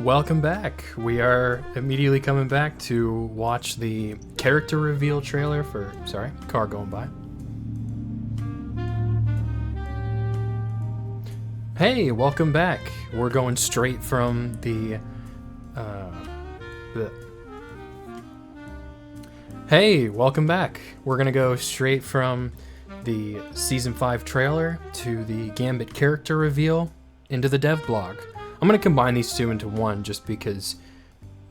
Welcome back. We are immediately coming back to watch the character reveal trailer for, sorry, car going by. Hey, welcome back. We're going straight from Hey, welcome back. We're gonna go straight from the Season 5 trailer to the Gambit character reveal into the dev blog. I'm going to combine these two into one just because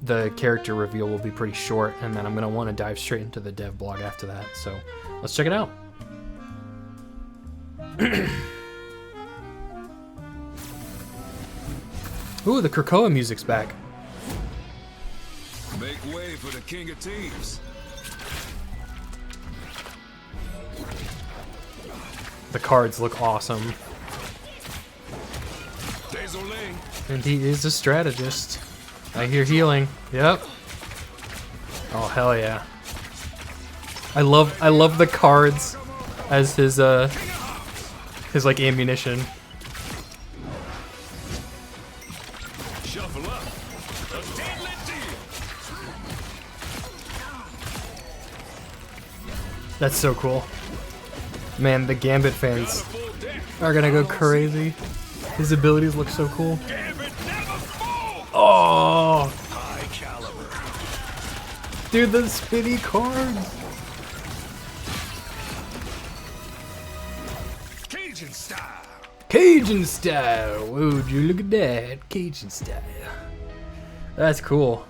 the character reveal will be pretty short, and then I'm going to want to dive straight into the dev blog after that. So let's check it out. Ooh, the Krakoa music's back. Make way for the King of Thieves. The cards look awesome. Désolé. And he is a strategist. I hear healing. Yep. Oh hell yeah. I love the cards as his like ammunition. Shuffle up. A deadly deal. That's so cool. Man, the Gambit fans are gonna go crazy. His abilities look so cool. Gambit never falls. Oh, High caliber. dude, the spinny cards. Cajun style. Cajun style. Would you look at that? Cajun style. That's cool.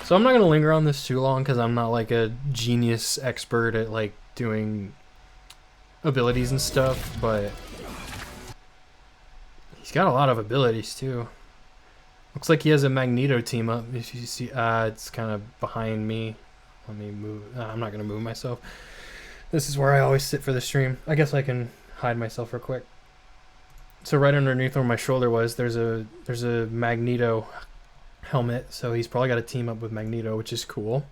So I'm not gonna linger on this too long because I'm not like a genius expert at like doing abilities and stuff, but he's got a lot of abilities too. Looks like he has a Magneto team up. If you see, it's kind of behind me. Let me move. I'm not gonna move myself. This is where I always sit for the stream. I guess I can hide myself real quick. So right underneath where my shoulder was, there's a Magneto helmet. So he's probably got a team up with Magneto, which is cool.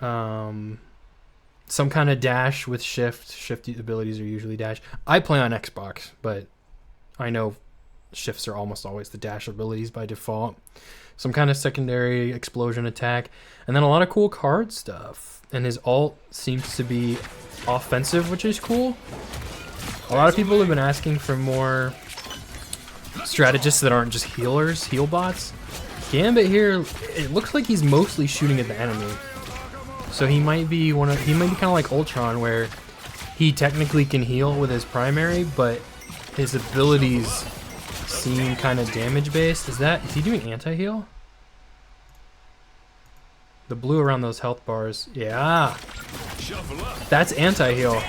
Some kind of dash with shift. Shift abilities are usually dash. I play on Xbox, but I know shifts are almost always the dash abilities by default. Some kind of secondary explosion attack, and then a lot of cool card stuff. And his ult seems to be offensive, which is cool. A lot of people have been asking for more strategists that aren't just healers, heal bots. Gambit here, it looks like he's mostly shooting at the enemy. So he might be kind of like Ultron, where he technically can heal with his primary, but his abilities seem kind of damage based. Is he doing anti-heal? The blue around those health bars. Yeah. That's anti-heal.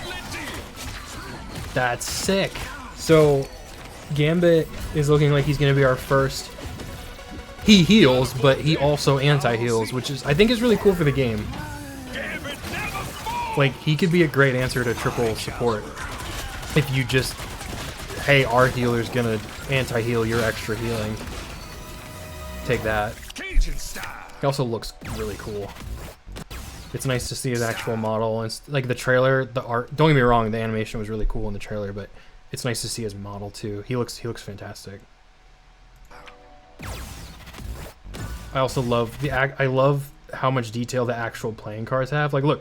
That's sick. So Gambit is looking like he's going to be our first. He heals, but he also anti-heals, which I think is really cool for the game. Like, he could be a great answer to triple support. If you just, hey, our healer's gonna anti-heal your extra healing. Take that. He also looks really cool. It's nice to see his actual model. And like the trailer, the art, don't get me wrong, the animation was really cool in the trailer, but it's nice to see his model too. He looks fantastic. I also love I love how much detail the actual playing cards have. Like, look.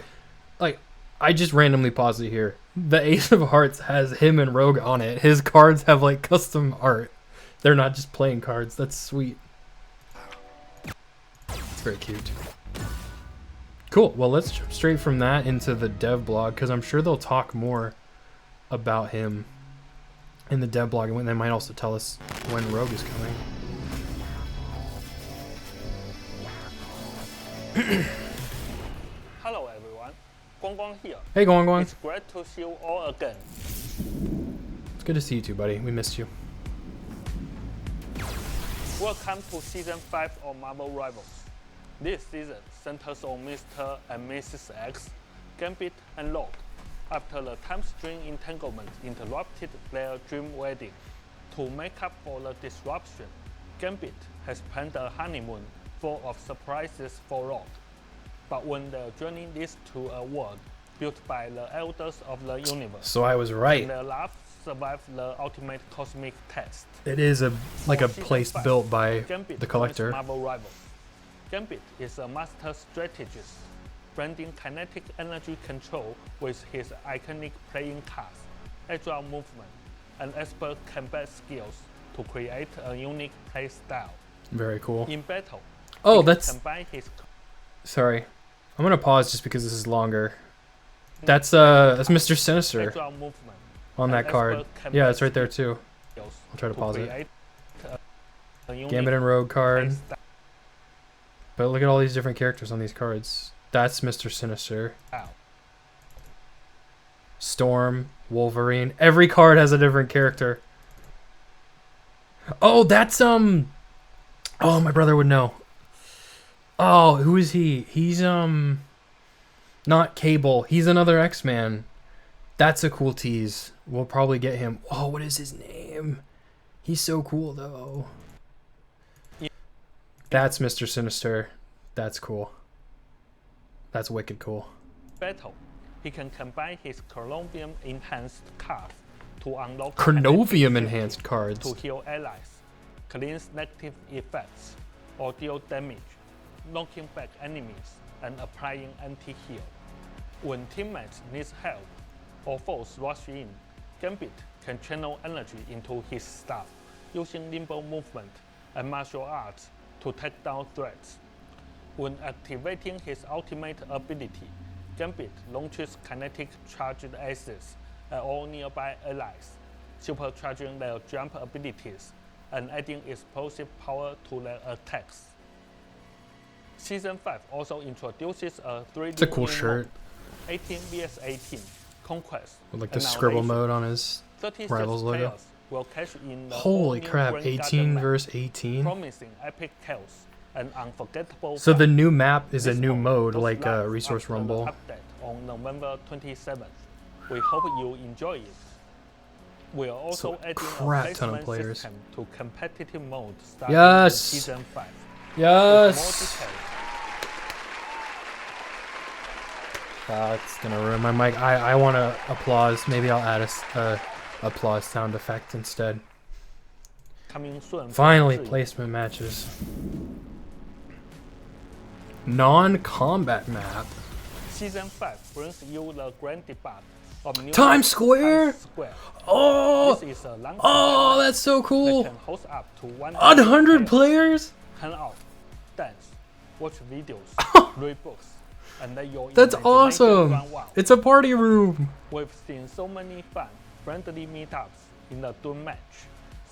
Like, I just randomly paused it here. The Ace of Hearts has him and Rogue on it. His cards have, like, custom art. They're not just playing cards. That's sweet. It's very cute. Cool. Well, let's jump straight from that into the dev blog, because I'm sure they'll talk more about him in the dev blog, and they might also tell us when Rogue is coming. Hello everyone, Guang here. Hey, Guang. It's great to see you all again. It's good to see you too, buddy. We missed you. Welcome to Season 5 of Marvel Rivals. This season centers on Mr. and Mrs. X, Gambit and Rogue. After the time string entanglement interrupted their dream wedding. To make up for the disruption, Gambit has planned a honeymoon full of surprises for Rogue. But when the journey leads to a world built by the elders of the universe, So I was right. and the love survived the ultimate cosmic test. It is like a For Season place 5, built by Gambit the joins collector. Marvel rivals. Gambit is a master strategist, blending kinetic energy control with his iconic playing cards, agile movement, and expert combat skills to create a unique play style. Very cool. In battle, Oh, he can that's... combine his Sorry. I'm gonna pause just because this is longer. That's Mr. Sinister agile movement on that and card. expert combat Yeah, it's right there too. skills I'll try to pause it. create a unique Gambit and Rogue play card. style. But look at all these different characters on these cards. That's Mr. Sinister. Storm, Wolverine. Every card has a different character. Oh, that's oh, my brother would know. Oh, who is he? He's not Cable. He's another X-Man. That's a cool tease. We'll probably get him. Oh, what is his name? He's so cool though. That's Mr. Sinister. That's cool. That's wicked cool. Battle, he can combine his Chronovium enhanced cards to unlock Chronovium kinetic enhanced ability cards. to heal allies, cleanse negative effects, or deal damage, knocking back enemies and applying anti-heal. When teammates need help or foes rush in, Gambit can channel energy into his staff, using nimble movement and martial arts to take down threats. When activating his ultimate ability, Gambit launches kinetic charged aces at all nearby allies, supercharging their jump abilities and adding explosive power to their attacks. Season 5 also introduces a 3D It's a cool new shirt. mode, 18 vs 18 Conquest. With like the scribble Annihilation. mode on his 36 Rivals logo. players will cash in the Holy all-new crap, Grand Garden 18 map, versus 18? promising epic chaos and unforgettable So the fun. new map is a This new mode goes like live Resource after the Rumble. update on November 27th. We hope you enjoy it. We are also So adding crap a ton of placement players. system to competitive mode starting Yes! in Season 5. With Yes! more details, It's gonna ruin my mic. I want to applause. Maybe I'll add a applause sound effect instead. coming soon. from Finally, Zhi. placement matches. Non-combat map. Season 5 brings you the grand debut of new Times Square? Times Square. Oh! This is a long Oh, that's so that cool! can host up to 100 players? Hang out, dance, watch videos, read books, and let your That's imagination awesome! run wild. It's a party room! We've seen so many fun, friendly meetups in the Doom match,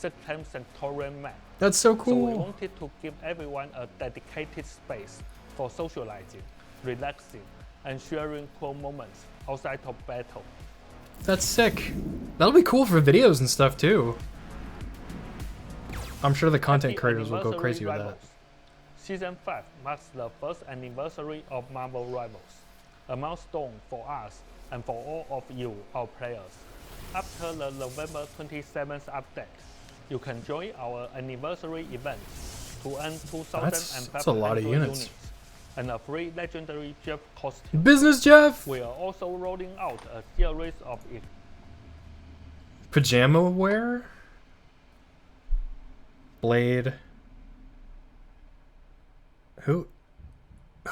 6-time sectorial map. That's so So we cool. wanted to give everyone a dedicated space for socializing, relaxing, and sharing cool moments outside of battle. That's sick. That'll be cool for videos and stuff too. I'm sure the content Happy creators will go anniversary, crazy with that. Rivals. Season 5 marks the first anniversary of Marvel Rivals, a milestone for us and for all of you, our players. After the November 27th update, you can join our anniversary event to earn 2,500 That's a lot of units. and a free legendary Jeff costume. Business Jeff! We are also rolling out a series of Pajama wear? Blade. Who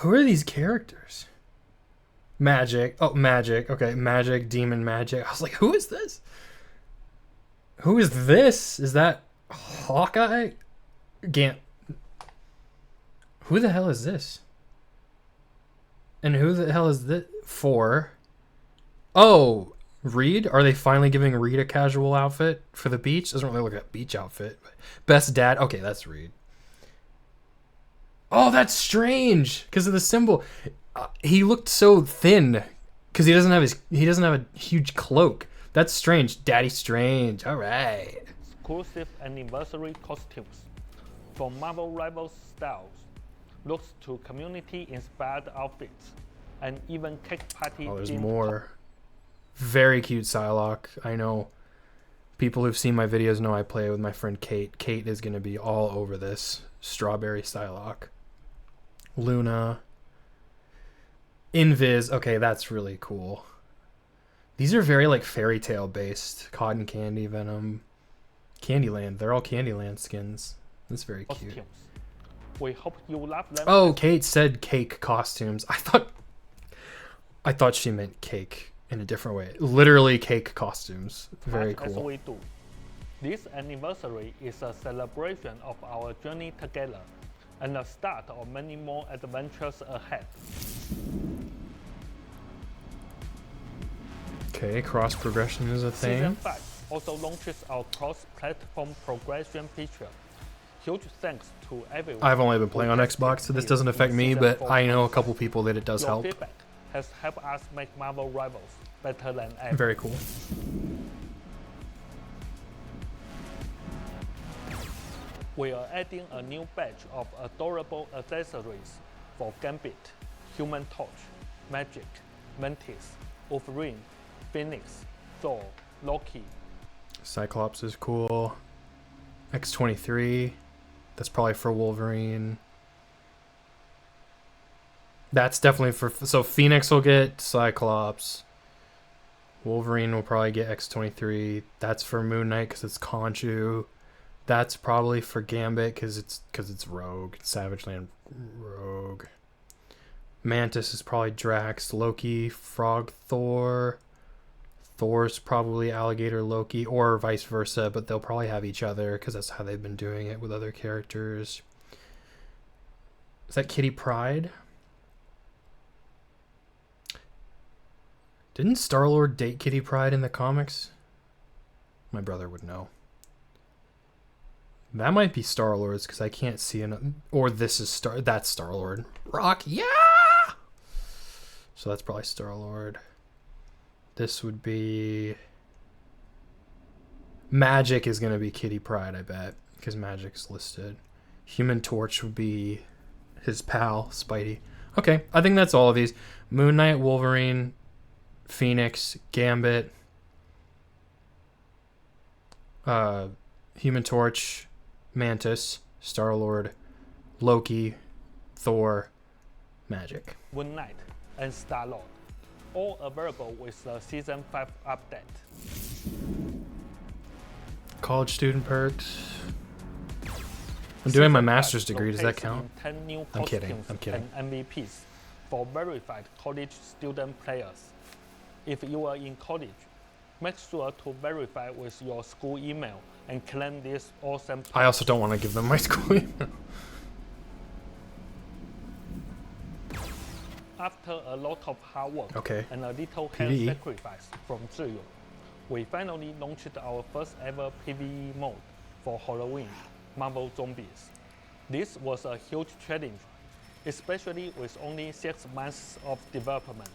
are these characters? Magic. Oh, Magic. Okay, Magic, Demon Magic. I was like, who is this? Who is this? Is that Hawkeye? Who the hell is this? And who the hell is this for? Oh, Reed? Are they finally giving Reed a casual outfit for the beach? Doesn't really look like a beach outfit. Best dad. Okay, that's Reed. Oh, that's Strange because of the symbol. He looked so thin because he doesn't have a huge cloak. That's Strange. Daddy Strange. All right. exclusive anniversary costumes from Marvel Rivals styles, looks to community-inspired outfits, and even cake party. Oh, there's themed more. Very cute Psylocke. I know people who've seen my videos know I play with my friend Kate. Kate is going to be all over this. Strawberry Psylocke. Luna. Invis. Okay, that's really cool. These are very like fairy tale based. Cotton Candy, Venom, Candyland. They're all Candyland skins. That's very cute. Costumes. We hope you love them. Oh, Kate said cake costumes. I thought she meant cake in a different way. Literally cake costumes. Very As cool. we do. This anniversary is a celebration of our journey together and the start of many more adventures ahead. Okay, cross progression is a Season thing. 5 also launches our cross-platform progression feature. Huge thanks to everyone. I've only been playing on who Xbox, so this tested doesn't in affect me, Season but 4 I know a content. couple people that it does Your help. feedback has helped us make Marvel Rivals better than ever. Very cool. We are adding a new batch of adorable accessories for Gambit, Human Torch, Magic, Mantis, Wolverine, Phoenix, Thor, Loki. Cyclops is cool. X-23. That's probably for Wolverine. That's definitely for... So Phoenix will get Cyclops. Wolverine will probably get X-23. That's for Moon Knight because it's Khonshu. That's probably for Gambit because it's Rogue. Savage Land Rogue. Mantis is probably Drax. Loki, Frog, Thor. Thor's probably Alligator Loki, or vice versa, but they'll probably have each other because that's how they've been doing it with other characters. Is that Kitty Pryde? Didn't Star-Lord date Kitty Pryde in the comics? My brother would know. That might be Star-Lord's because I can't see an... Or this is that's Star-Lord. Rock, yeah! So that's probably Star-Lord. This would be... Magic is going to be Kitty Pryde, I bet, because Magic's listed. Human Torch would be his pal, Spidey. Okay, I think that's all of these. Moon Knight, Wolverine, Phoenix, Gambit, Human Torch, Mantis, Star-Lord, Loki, Thor, Magic. Moon Knight, and Star-Lord, all available with the Season 5 update. College student perks. I'm doing my master's degree. Does that Showcasing count? 10 new I'm kidding, costumes I'm kidding. And MVPs for verified college student players. If you are in college, make sure to verify with your school email and claim this awesome. I also don't want to give them my school email. After a lot of hard work Okay. and a little hand PvE. sacrifice from Zhiyu, we finally launched our first ever PvE mode for Halloween, Marvel Zombies. This was a huge challenge, especially with only 6 months of development.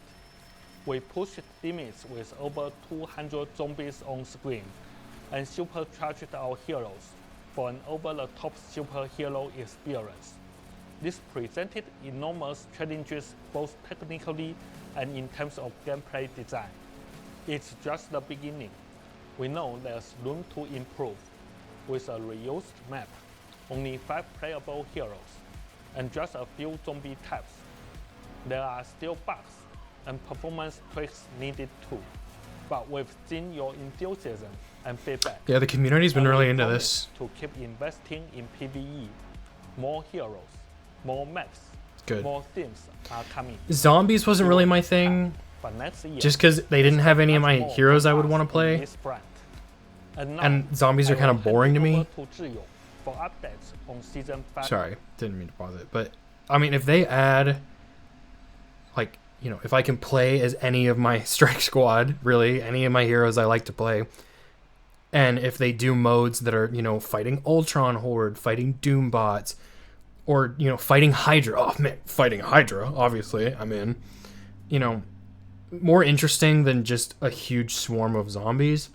We pushed limits with over 200 zombies on screen and supercharged our heroes for an over-the-top superhero experience. This presented enormous challenges both technically and in terms of gameplay design. It's just the beginning. We know there's room to improve. With a reused map, only 5 playable heroes, and just a few zombie types, there are still bugs and performance tweaks needed too. But we've seen your enthusiasm and feedback. Yeah, the community's been and really we into promise this. to keep investing in PvE. More heroes, more maps, Good. more themes are coming. Zombies wasn't really my thing, But next year, just because they didn't have any of my much more heroes I from would us want to in play. this brand. And, now, And zombies are I kind will of boring to hand me. over to Zhiyu for updates on Season 5. Sorry, didn't mean to pause it. But, I mean, if they add, like, you know, if I can play as any of my Strike Squad, really, any of my heroes I like to play, and if they do modes that are, you know, fighting Ultron Horde, fighting Doom bots, or, you know, fighting Hydra. Oh, man, fighting Hydra, obviously, I'm in. You know, more interesting than just a huge swarm of zombies.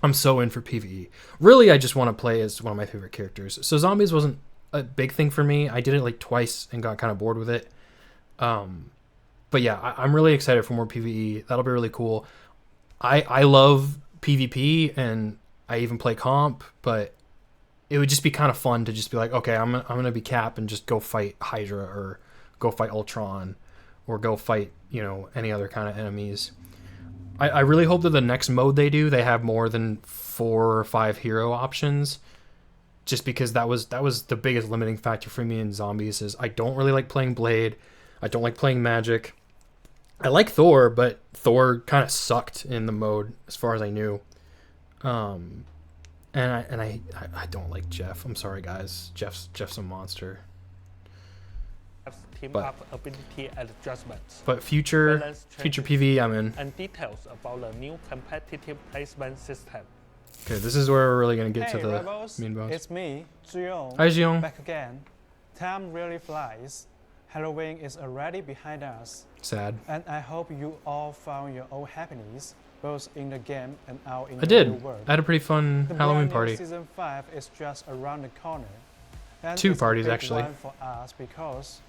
I'm so in for PvE. Really, I just want to play as one of my favorite characters. So zombies wasn't a big thing for me. I did it like twice and got kind of bored with it. But yeah, I'm really excited for more PvE. That'll be really cool. I love PvP and I even play comp, but it would just be kind of fun to just be like, okay, I'm gonna be Cap and just go fight Hydra or go fight Ultron or go fight, you know, any other kind of enemies. I really hope that the next mode they do, they have more than 4 or 5 hero options. Just because that was the biggest limiting factor for me in zombies is I don't really like playing Blade. I don't like playing Magic. I like Thor, but Thor kind of sucked in the mode as far as I knew. And I don't like Jeff. I'm sorry guys. Jeff's a monster. Team But- up ability adjustments. But future Balance PV I'm in. and details about the new competitive placement system. Okay, this is where we're really gonna get Hey, to the rebels, mean boss. it's me, Ziyong, Hi Xiong. back again. Time really flies. Halloween is already behind us, Sad. and I hope you all found your own happiness, both in the game and out in I the did. real world. I had a pretty fun The Halloween brand new party. Season 5 is just around the corner. And 2 it's a parties, big actually. one for us because,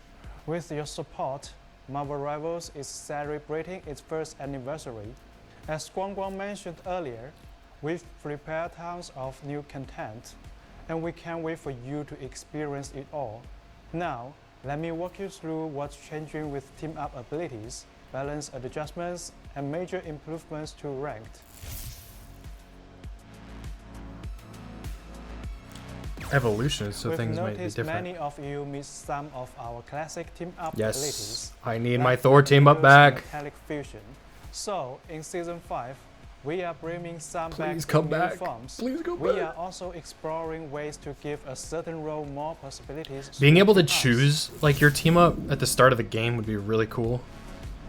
with your support, Marvel Rivals is celebrating its first anniversary. As Guang Guang mentioned earlier, we've prepared tons of new content, and we can't wait for you to experience it all. Now, let me walk you through what's changing with team up abilities, balance adjustments, and major improvements to ranked. Evolution, so We've things might be noticed different. many of you missed some of our classic team up Yes, abilities. I need like my Thor team up Magneto's back. Metallic fusion. So, in Season 5, we are bringing some Please back come in new back. forms. Please go We back. are also exploring ways to give a certain role more possibilities. Being able to us. choose like your team up at the start of the game would be really cool.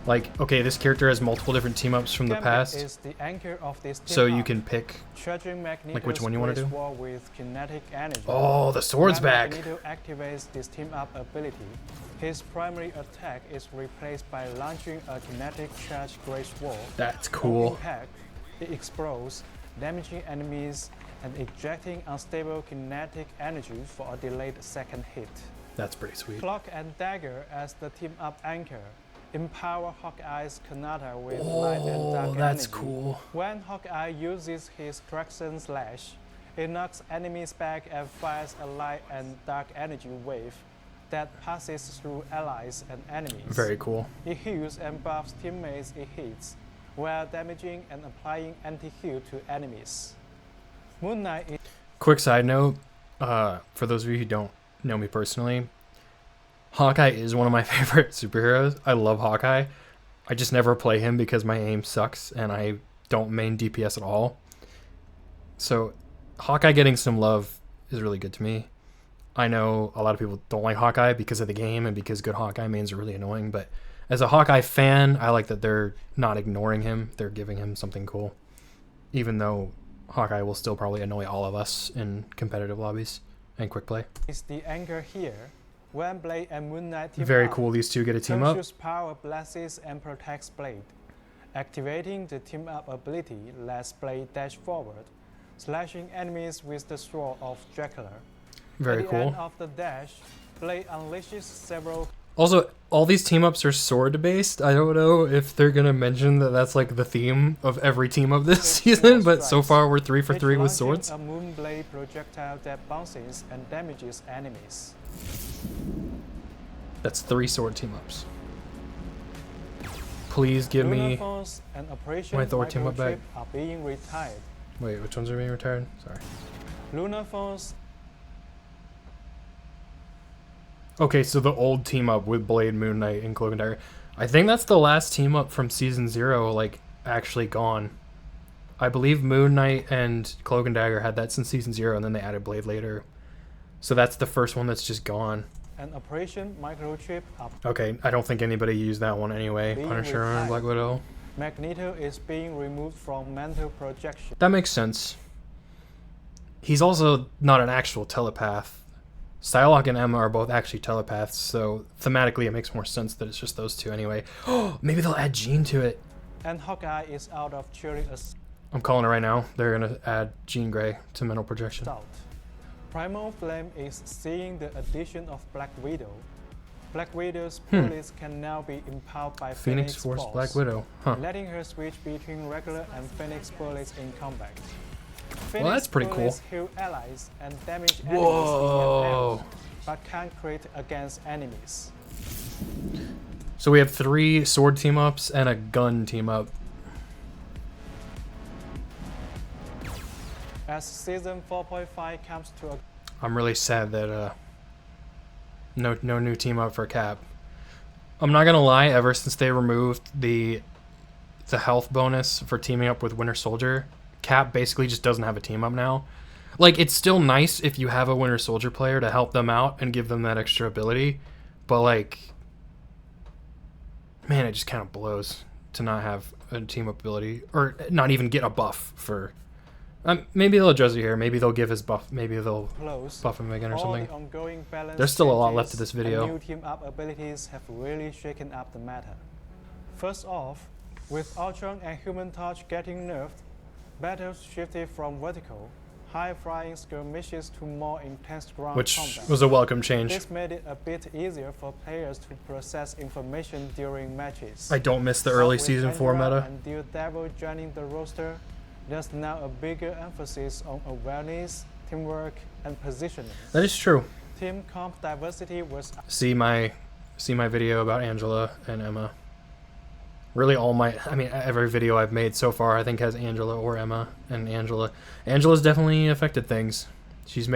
Like, okay, this character has multiple different team ups from the Gambit past, is the anchor of this team so you up, can pick. charging like, which one you wanna Magneto's do. grace wall with kinetic energy. Oh, the sword's When back. Magneto activates this team up ability, his primary attack is replaced by launching a kinetic charge grace wall. That's On cool. impact, it explodes, damaging enemies and ejecting unstable kinetic energy for a delayed second hit. That's pretty sweet. Cloak and Dagger as the team up anchor empower Hawkeye's Kanata with light and dark Oh, that's energy. cool. When Hawkeye uses his Traction Slash, it knocks enemies back and fires a light and dark energy wave that passes through allies and enemies. Very cool. It heals and buffs teammates it hits, while damaging and applying anti-heal to enemies. Moon Knight is Quick side note, for those of you who don't know me personally, Hawkeye is one of my favorite superheroes. I love Hawkeye. I just never play him because my aim sucks and I don't main DPS at all. So Hawkeye getting some love is really good to me. I know a lot of people don't like Hawkeye because of the game and because good Hawkeye mains are really annoying, but as a Hawkeye fan, I like that they're not ignoring him. They're giving him something cool. Even though Hawkeye will still probably annoy all of us in competitive lobbies and quick play. the anchor here. When Blade and Moon Knight team Very up, cool these two get a team up. Conscious Power blesses and protects Blade. Activating the team up ability lets Blade dash forward, slashing enemies with the sword of Dracula. Very At the end cool. of the dash, Blade unleashes several Also, all these team ups are sword based. I don't know if they're gonna mention that that's like the theme of every team up this season, but so far we're 3 for each 3 with launching swords. a Moonblade projectile that bounces and damages enemies. That's 3 sword team ups. Please give Lunar me. Force and Operation my Thor team up back. Microchip are being retired. Wait, which ones are being retired? Sorry. Lunar Force Okay, so the old team up with Blade, Moon Knight, and Cloak and Dagger. I think that's the last team up from season 0, like actually gone. I believe Moon Knight and Cloak and Dagger had that since season 0, and then they added Blade later. So that's the first one that's just gone. and Operation Microchip are Okay, I don't think anybody used that one anyway. Being Punisher and retired. Black Widow. Magneto is being removed from mental projection. That makes sense. He's also not an actual telepath. Psylocke and Emma are both actually telepaths, so thematically it makes more sense that it's just those two anyway. Oh, maybe they'll add Jean to it. And Hawkeye is out of cheering I'm calling it right now. They're gonna add Jean Grey to mental projection. assault. Primal Flame is seeing the addition of Black Widow. Black Widow's bullets can now be empowered by Phoenix Phoenix Force Force, Black Widow. Huh. letting her switch between regular and Phoenix bullets in combat. Well, that's pretty cool. bullets heal allies and damage enemies in Whoa. an but can't crit against enemies. So we have 3 sword team ups and a gun team up. as Season 4.5 comes to a I'm really sad that no new team up for Cap. I'm not gonna lie, ever since they removed the health bonus for teaming up with Winter Soldier, Cap basically just doesn't have a team up now. Like, it's still nice if you have a Winter Soldier player to help them out and give them that extra ability, but like, man, it just kind of blows to not have a team up ability or not even get a buff for. Maybe they'll address it here. Maybe they'll give his buff. Maybe they'll close. buff him again or All something. the ongoing balance There's still a lot left changes to this and video. new team-up abilities have really shaken up the meta. First off, with Ultron and Human Torch getting nerfed, battles shifted from vertical, high-flying skirmishes to more intense ground Which combat. was a welcome change. This made it a bit easier for players to process information during matches. I don't miss the early With season 4 Angela meta. and Daredevil joining the roster, there's now a bigger emphasis on awareness, teamwork, and positioning. That is true. Team comp diversity was See my video about Angela and Emma. Really every video I've made so far I think has Angela or Emma. And Angela's definitely affected things. She's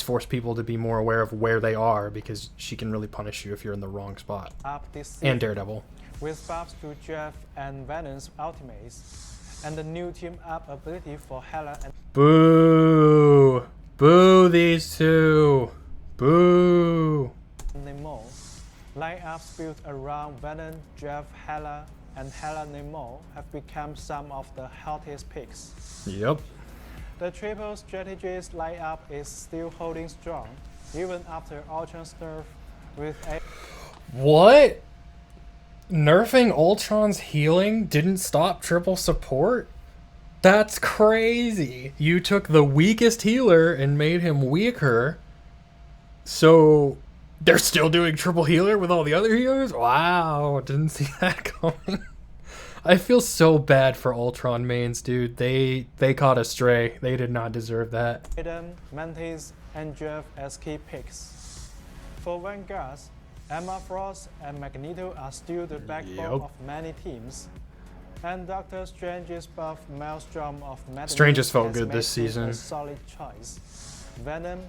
forced people to be more aware of where they are because she can really punish you if you're in the wrong spot. up this season, And Daredevil. with buffs to Jeff and Venom's ultimates, and the new team-up ability for Hela and Boo! Boo these two! Boo! Namor. Lineups built around Venom, Jeff, Hela, and Hela Namor have become some of the hottest picks. Yep. The triple strategist lineup is still holding strong, even after Ultron's nerf with a What? Nerfing Ultron's healing didn't stop triple support? That's crazy. You took the weakest healer and made him weaker. So they're still doing triple healer with all the other healers? Wow, didn't see that coming. I feel so bad for Ultron mains, dude. They caught a stray. They did not deserve that. Adam, Mantis, and Jeff as key picks. For Vanguards, Emma Frost and Magneto are still the backbone Yep. of many teams. And Doctor Strange's buff Maelstrom of Madness Strange has felt has good made this him season. a solid choice. Venom,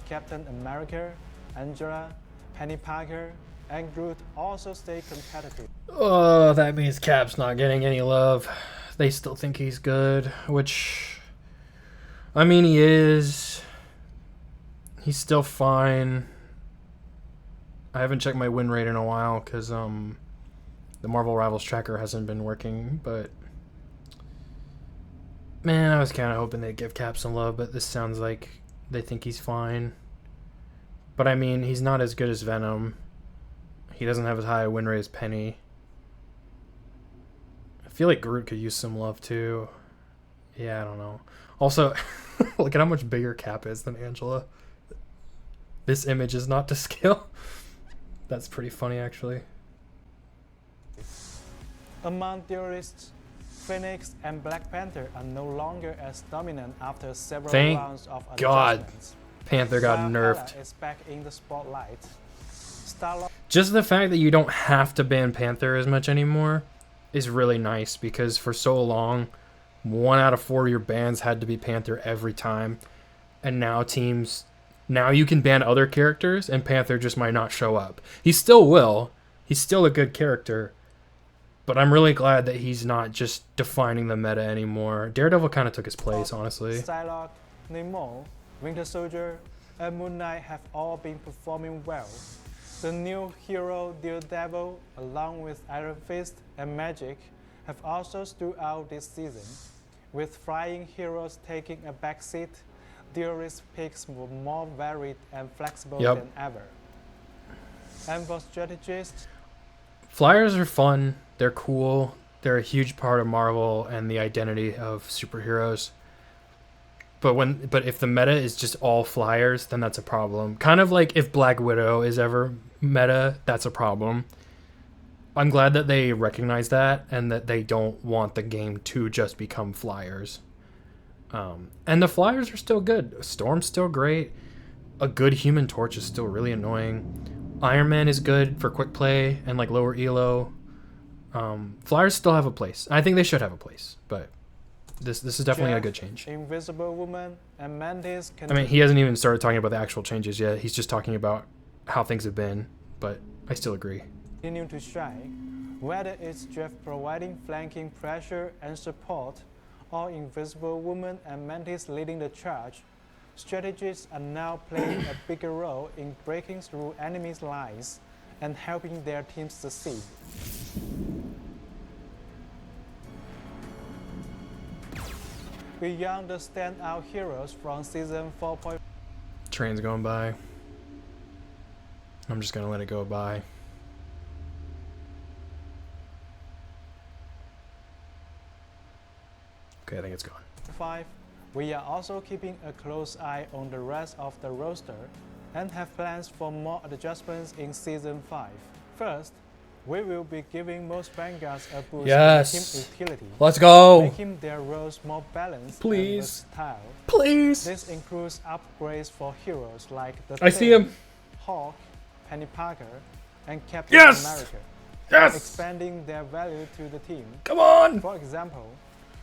Captain America, Angela, Penny Parker, and Groot also stay competitive. Oh, that means Cap's not getting any love. They still think he's good, which, I mean, he is. He's still fine. I haven't checked my win rate in a while because the Marvel Rivals tracker hasn't been working, but man, I was kind of hoping they'd give Cap some love, but this sounds like they think he's fine. But I mean, he's not as good as Venom. He doesn't have as high a win rate as Penny. I feel like Groot could use some love too. Yeah, I don't know. Also, look at how much bigger Cap is than Angela. This image is not to scale. That's pretty funny, actually. Among theorists, Phoenix and Black Panther are no longer as dominant after several Thank rounds of God. adjustments. Panther got While nerfed. Hela is back in the spotlight. Star-Lord Just the fact that you don't have to ban Panther as much anymore is really nice because for so long, 1 out of 4 of your bans had to be Panther every time. And now you can ban other characters and Panther just might not show up. He still will. He's still a good character. But I'm really glad that he's not just defining the meta anymore. Daredevil kind of took his place, honestly. Psylocke, Namor, Winter Soldier, and Moon Knight have all been performing well. The new hero Daredevil, along with Iron Fist and Magic, have also stood out this season. With flying heroes taking a backseat, theorist picks were more varied and flexible Yep. than ever. And for strategists, Flyers are fun. They're cool. They're a huge part of Marvel and the identity of superheroes. But if the meta is just all flyers, then that's a problem. Kind of like if Black Widow is ever meta, that's a problem. I'm glad that they recognize that and that they don't want the game to just become flyers. And the flyers are still good. Storm's still great. A good Human Torch is still really annoying. Iron Man is good for quick play and like lower elo. Flyers still have a place. I think they should have a place, but This is definitely a Jeff, good change. Invisible Woman, and Mantis can I mean, he hasn't even started talking about the actual changes yet. He's just talking about how things have been, but I still agree. continue to shine. Whether it's Jeff providing flanking pressure and support, or Invisible Woman and Mantis leading the charge, strategists are now playing a bigger role in breaking through enemies' lines and helping their teams succeed. Beyond the standout heroes from Season 4.5, Train's going by. I'm just going to let it go by. Okay, I think it's gone. we are also keeping a close eye on the rest of the roster and have plans for more adjustments in Season 5. First, we will be giving most Vanguards a boost Yes. in team utility, Let's go. making their roles more balanced Please. and versatile. Please. This includes upgrades for heroes like the I see Thing, him. Hawk, Penny Parker, and Captain Yes! America, Yes. expanding their value to the team. Come on. For example,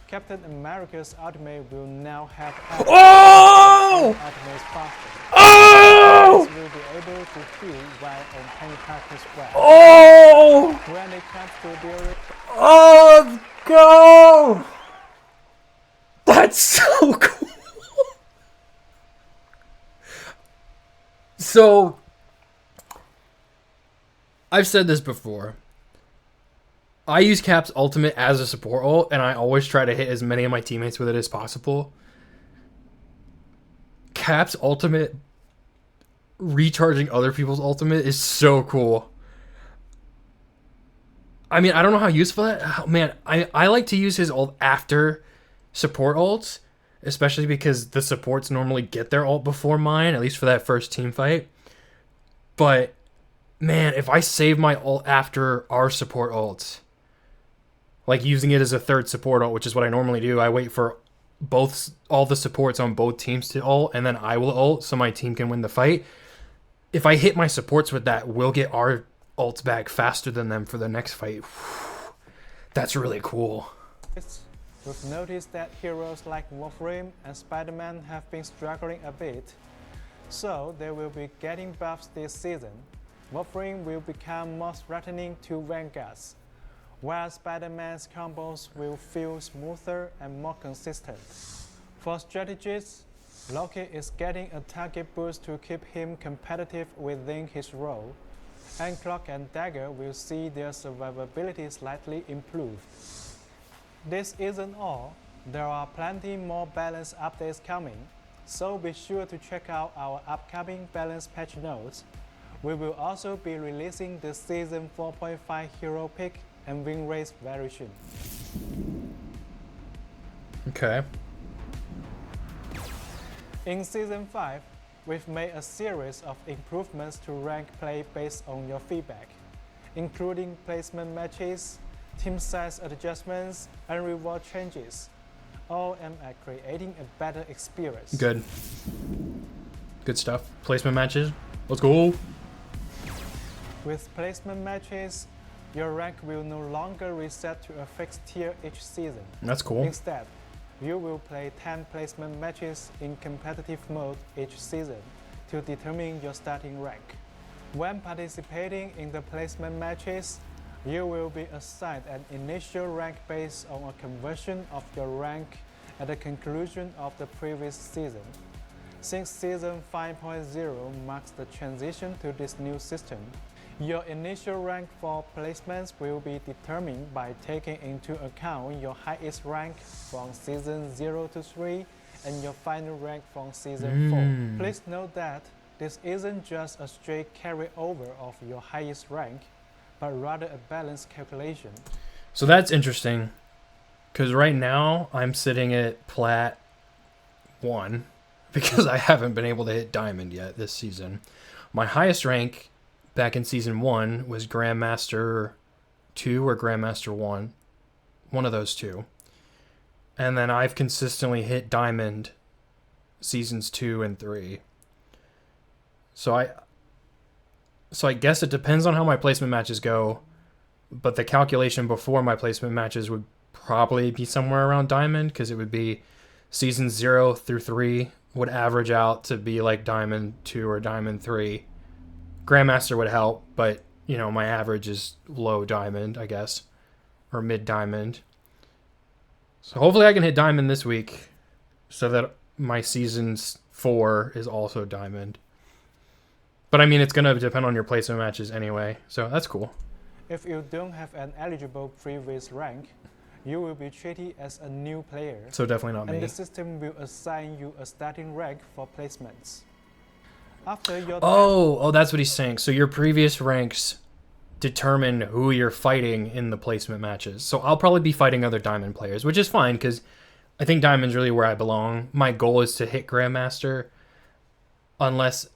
Captain America's ultimate will now have Oh! ultimates faster. Oh! This will be able to heal while on Penny Parker's back. Oh! When it comes to dealing Oh, let's go! That's so cool. So, I've said this before. I use Cap's ultimate as a support ult, and I always try to hit as many of my teammates with it as possible. Cap's ultimate recharging other people's ultimate is so cool. I mean, I don't know how useful that... Man, I like to use his ult after support ults, especially because the supports normally get their ult before mine, at least for that first team fight. But, man, if I save my ult after our support ults, like using it as a third support ult, which is what I normally do, I wait for all the supports on both teams to ult, and then I will ult so my team can win the fight. If I hit my supports with that, we'll get our ults back faster than them for the next fight. That's really cool. this, we've noticed that heroes like Wolverine and Spider-Man have been struggling a bit, so they will be getting buffs this season. Wolverine will become more threatening to Vanguards, while Spider-Man's combos will feel smoother and more consistent. For strategists, Loki is getting a target boost to keep him competitive within his role, and Cloak and Dagger will see their survivability slightly improved. This isn't all. There are plenty more balance updates coming, so be sure to check out our upcoming balance patch notes. We will also be releasing the Season 4.5 hero pick and win rates very soon. Okay. In Season 5, we've made a series of improvements to rank play based on your feedback, including placement matches, team size adjustments, and reward changes, all aimed at creating a better experience. Good. Good stuff. Placement matches. Let's go. With placement matches, your rank will no longer reset to a fixed tier each season. That's cool. Instead, you will play 10 placement matches in competitive mode each season to determine your starting rank. When participating in the placement matches, you will be assigned an initial rank based on a conversion of your rank at the conclusion of the previous season. Since Season 5.0 marks the transition to this new system, your initial rank for placements will be determined by taking into account your highest rank from Season 0 to 3 and your final rank from Season 4. Please note that this isn't just a straight carryover of your highest rank, but rather a balanced calculation. So that's interesting, because right now I'm sitting at Plat 1 because I haven't been able to hit Diamond yet this season. My highest rank back in Season 1 was Grandmaster 2 or Grandmaster 1. One of those two. And then I've consistently hit Diamond Seasons 2 and 3. So I guess it depends on how my placement matches go, but the calculation before my placement matches would probably be somewhere around Diamond, because it would be season 0 through 3 would average out to be like Diamond 2 or Diamond 3. Grandmaster would help, but, you know, my average is low Diamond, I guess, or mid Diamond. So hopefully I can hit Diamond this week so that my season 4 is also Diamond. But I mean, it's going to depend on your placement matches anyway, so that's cool. If you don't have an eligible previous rank, you will be treated as a new player. So definitely not and me. the system will assign you a starting rank for placements. After your Oh, that's what he's saying. So your previous ranks determine who you're fighting in the placement matches. So I'll probably be fighting other Diamond players, which is fine because I think Diamond's really where I belong. My goal is to hit Grandmaster, unless,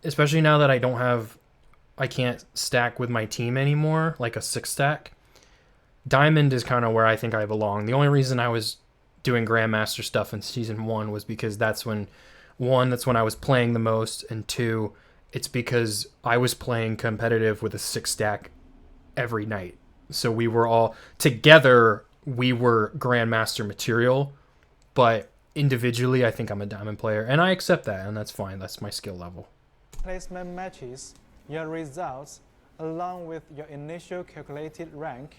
especially now that I can't stack with my team anymore, like a 6-stack. Diamond is kind of where I think I belong. The only reason I was doing Grandmaster stuff in season 1 was because that's when I was playing the most, and 2, it's because I was playing competitive with a 6-stack every night. So we were all together, we were Grandmaster material, but individually I think I'm a Diamond player, and I accept that, and that's fine. That's my skill level. placement matches, your results, along with your initial calculated rank,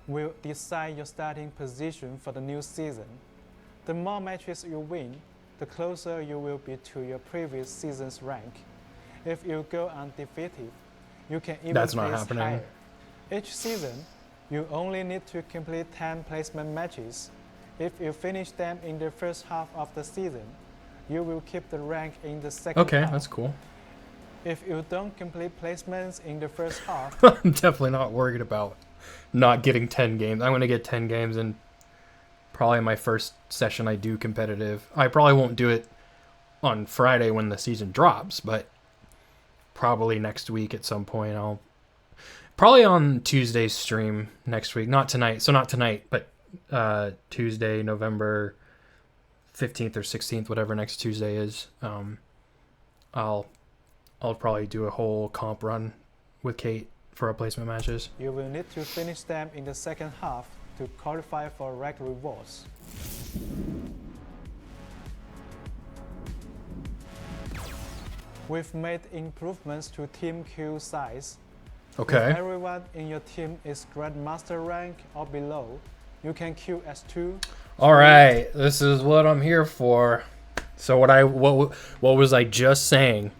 will decide your starting position for the new season. The more matches you win, the closer you will be to your previous season's rank. If you go undefeated, you can even That's not place happening. higher. Each season, you only need to complete 10 placement matches. If you finish them in the first half of the season, you will keep the rank in the second Okay, half. that's cool. If you don't complete placements in the first half, I'm definitely not worried about not getting 10 games. I'm going to get 10 games in probably my first session I do competitive. I probably won't do it on Friday when the season drops, but probably next week at some point. I'll probably on Tuesday's stream next week. Not tonight. So not tonight, but Tuesday, November 15th or 16th, whatever next Tuesday is. I'll probably do a whole comp run with Kate for our placement matches. you will need to finish them in the second half to qualify for rank rewards. We've made improvements to team queue size. If Okay. everyone in your team is Grandmaster rank or below, you can queue as 2. All right, this is what I'm here for. So what was I just saying?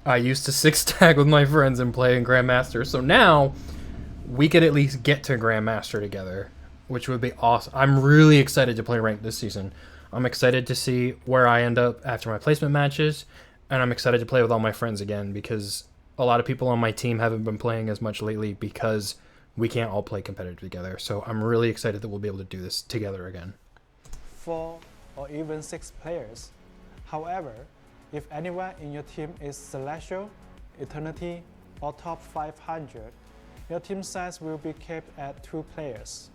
I used to 6-tag with my friends and play in Grandmaster. So now we could at least get to Grandmaster together, which would be awesome. I'm really excited to play ranked this season. I'm excited to see where I end up after my placement matches, and I'm excited to play with all my friends again because a lot of people on my team haven't been playing as much lately because we can't all play competitive together. So I'm really excited that we'll be able to do this together again. 4 or even 6 players. However, if anyone in your team is Celestial, Eternity, or top 500, your team size will be kept at 2 players.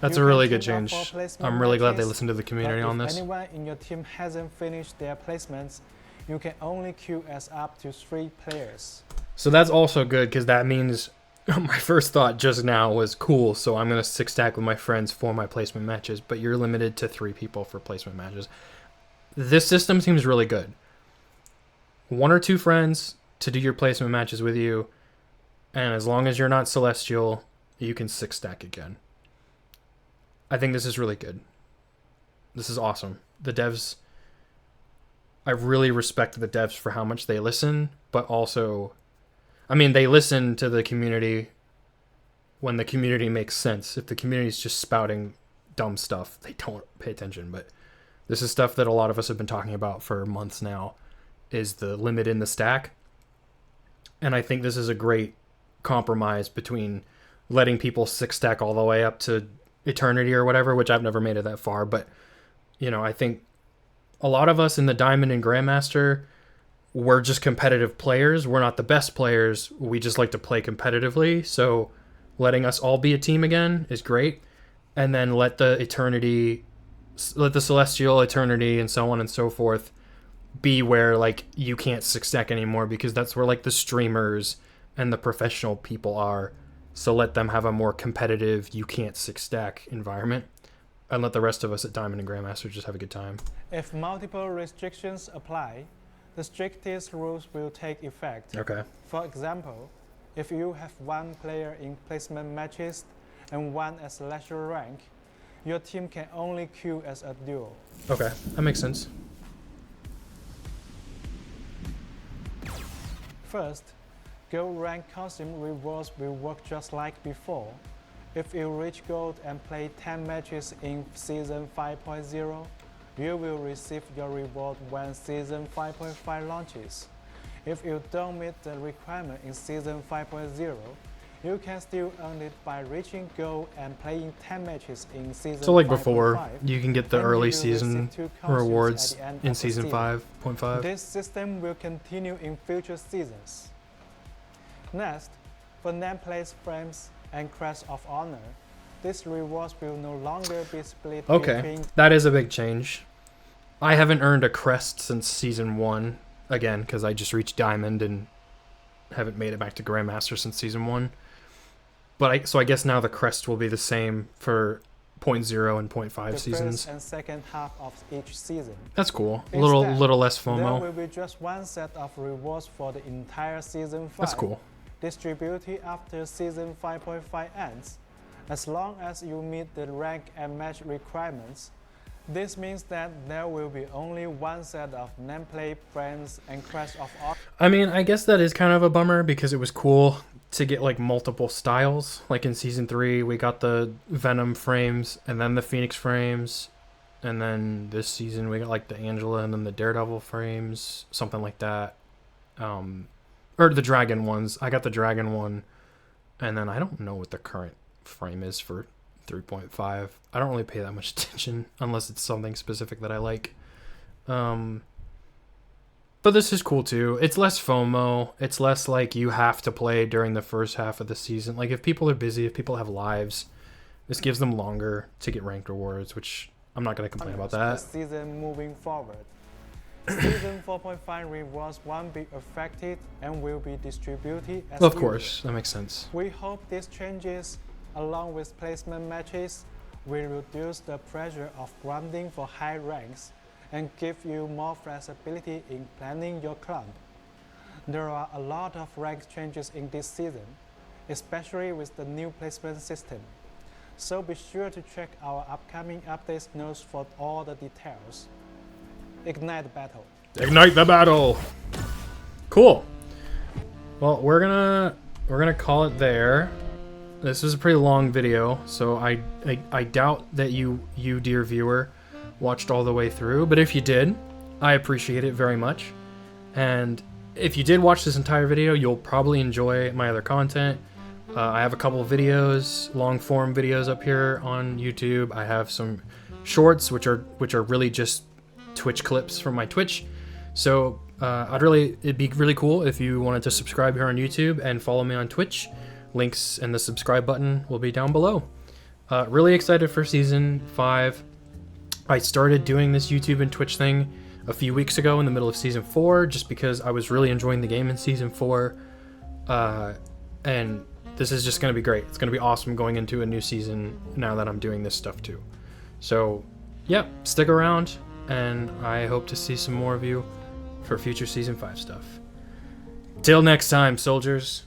That's You a can really good queue up change. for placement I'm really glad they matches, listened to the community but on if this. anyone in your team hasn't finished their placements, you can only queue as up to 3 players. So that's also good because that means my first thought just now was cool. So I'm going to 6-stack with my friends for my placement matches, but you're limited to 3 people for placement matches. This system seems really good. 1 or 2 friends to do your placement matches with you, and as long as you're not Celestial, you can 6-stack again. I think this is really good. This is awesome. The devs, I really respect the devs for how much they listen, but also, I mean, they listen to the community when the community makes sense. If the community is just spouting dumb stuff, they don't pay attention. But this is stuff that a lot of us have been talking about for months now, is the limit in the stack. And I think this is a great compromise between letting people 6-stack all the way up to Eternity or whatever, which I've never made it that far. But, you know, I think a lot of us in the Diamond and Grandmaster, we're just competitive players. We're not the best players. We just like to play competitively. So letting us all be a team again is great. And then let the Celestial, Eternity, and so on and so forth be where, like, you can't 6-stack anymore because that's where, like, the streamers and the professional people are. So let them have a more competitive, you can't 6-stack environment. and let the rest of us at Diamond and Grandmaster just have a good time. If multiple restrictions apply, the strictest rules will take effect. Okay. For example, if you have one player in placement matches and one as leisure rank, your team can only queue as a duo. Okay, that makes sense. First, gold rank costume rewards will work just like before. If you reach gold and play 10 matches in Season 5.0, you will receive your reward when Season 5.5 launches. If you don't meet the requirement in Season 5.0, you can still earn it by reaching gold and playing 10 matches in Season 5.5. So like before, you can get the and you early will season receive 2 costumes rewards at the end in of the Season season. 5.5. This system will continue in future seasons. Next, for nameplate frames and Crest of Honor, these rewards will no longer be split Okay, between that is a big change. I haven't earned a crest since Season 1, again, because I just reached Diamond and haven't made it back to Grandmaster since Season 1. But so I guess now the crest will be the same for 0.0 and 0.5 the seasons. first and second half of each season. That's cool. A Instead, little less There FOMO. will be just one set of rewards for the entire Season 5. That's cool. Distributed after Season 5.5 ends, as long as you meet the rank and match requirements. This means that there will be only one set of nameplate, friends, and Crash of Honor. I mean, I guess that is kind of a bummer because it was cool to get like multiple styles. Like in Season 3, we got the Venom frames and then the Phoenix frames. And then this season, we got like the Angela and then the Daredevil frames, something like that. Or the Dragon ones. I got the Dragon one. And then I don't know what the current frame is for 3.5. I don't really pay that much attention unless it's something specific that I like. But this is cool too. It's less FOMO. It's less like you have to play during the first half of the season. Like if people are busy, if people have lives, this gives them longer to get ranked rewards, which I'm not going to complain about that. Season moving forward. Season 4.5 rewards won't be affected and will be distributed as Of usual. course, that makes sense. We hope these changes, along with placement matches, will reduce the pressure of grinding for high ranks and give you more flexibility in planning your club. There are a lot of rank changes in this season, especially with the new placement system. So be sure to check our upcoming updates notes for all the details. Ignite the battle. Ignite the battle. Cool. Well, we're gonna call it there. This is a pretty long video, so I doubt that you dear viewer watched all the way through, but if you did, I appreciate it very much. And if you did watch this entire video, you'll probably enjoy my other content. I have a couple of videos, long form videos up here on YouTube. I have some shorts which are really just Twitch clips from my Twitch. So it'd be really cool if you wanted to subscribe here on YouTube and follow me on Twitch. Links and the subscribe button will be down below. Really excited for Season 5. I started doing this YouTube and Twitch thing a few weeks ago in the middle of Season 4 just because I was really enjoying the game in Season 4. And this is just going to be great. It's going to be awesome going into a new season now that I'm doing this stuff too. So, yeah, stick around, and I hope to see some more of you for future Season 5 stuff. Till next time, soldiers.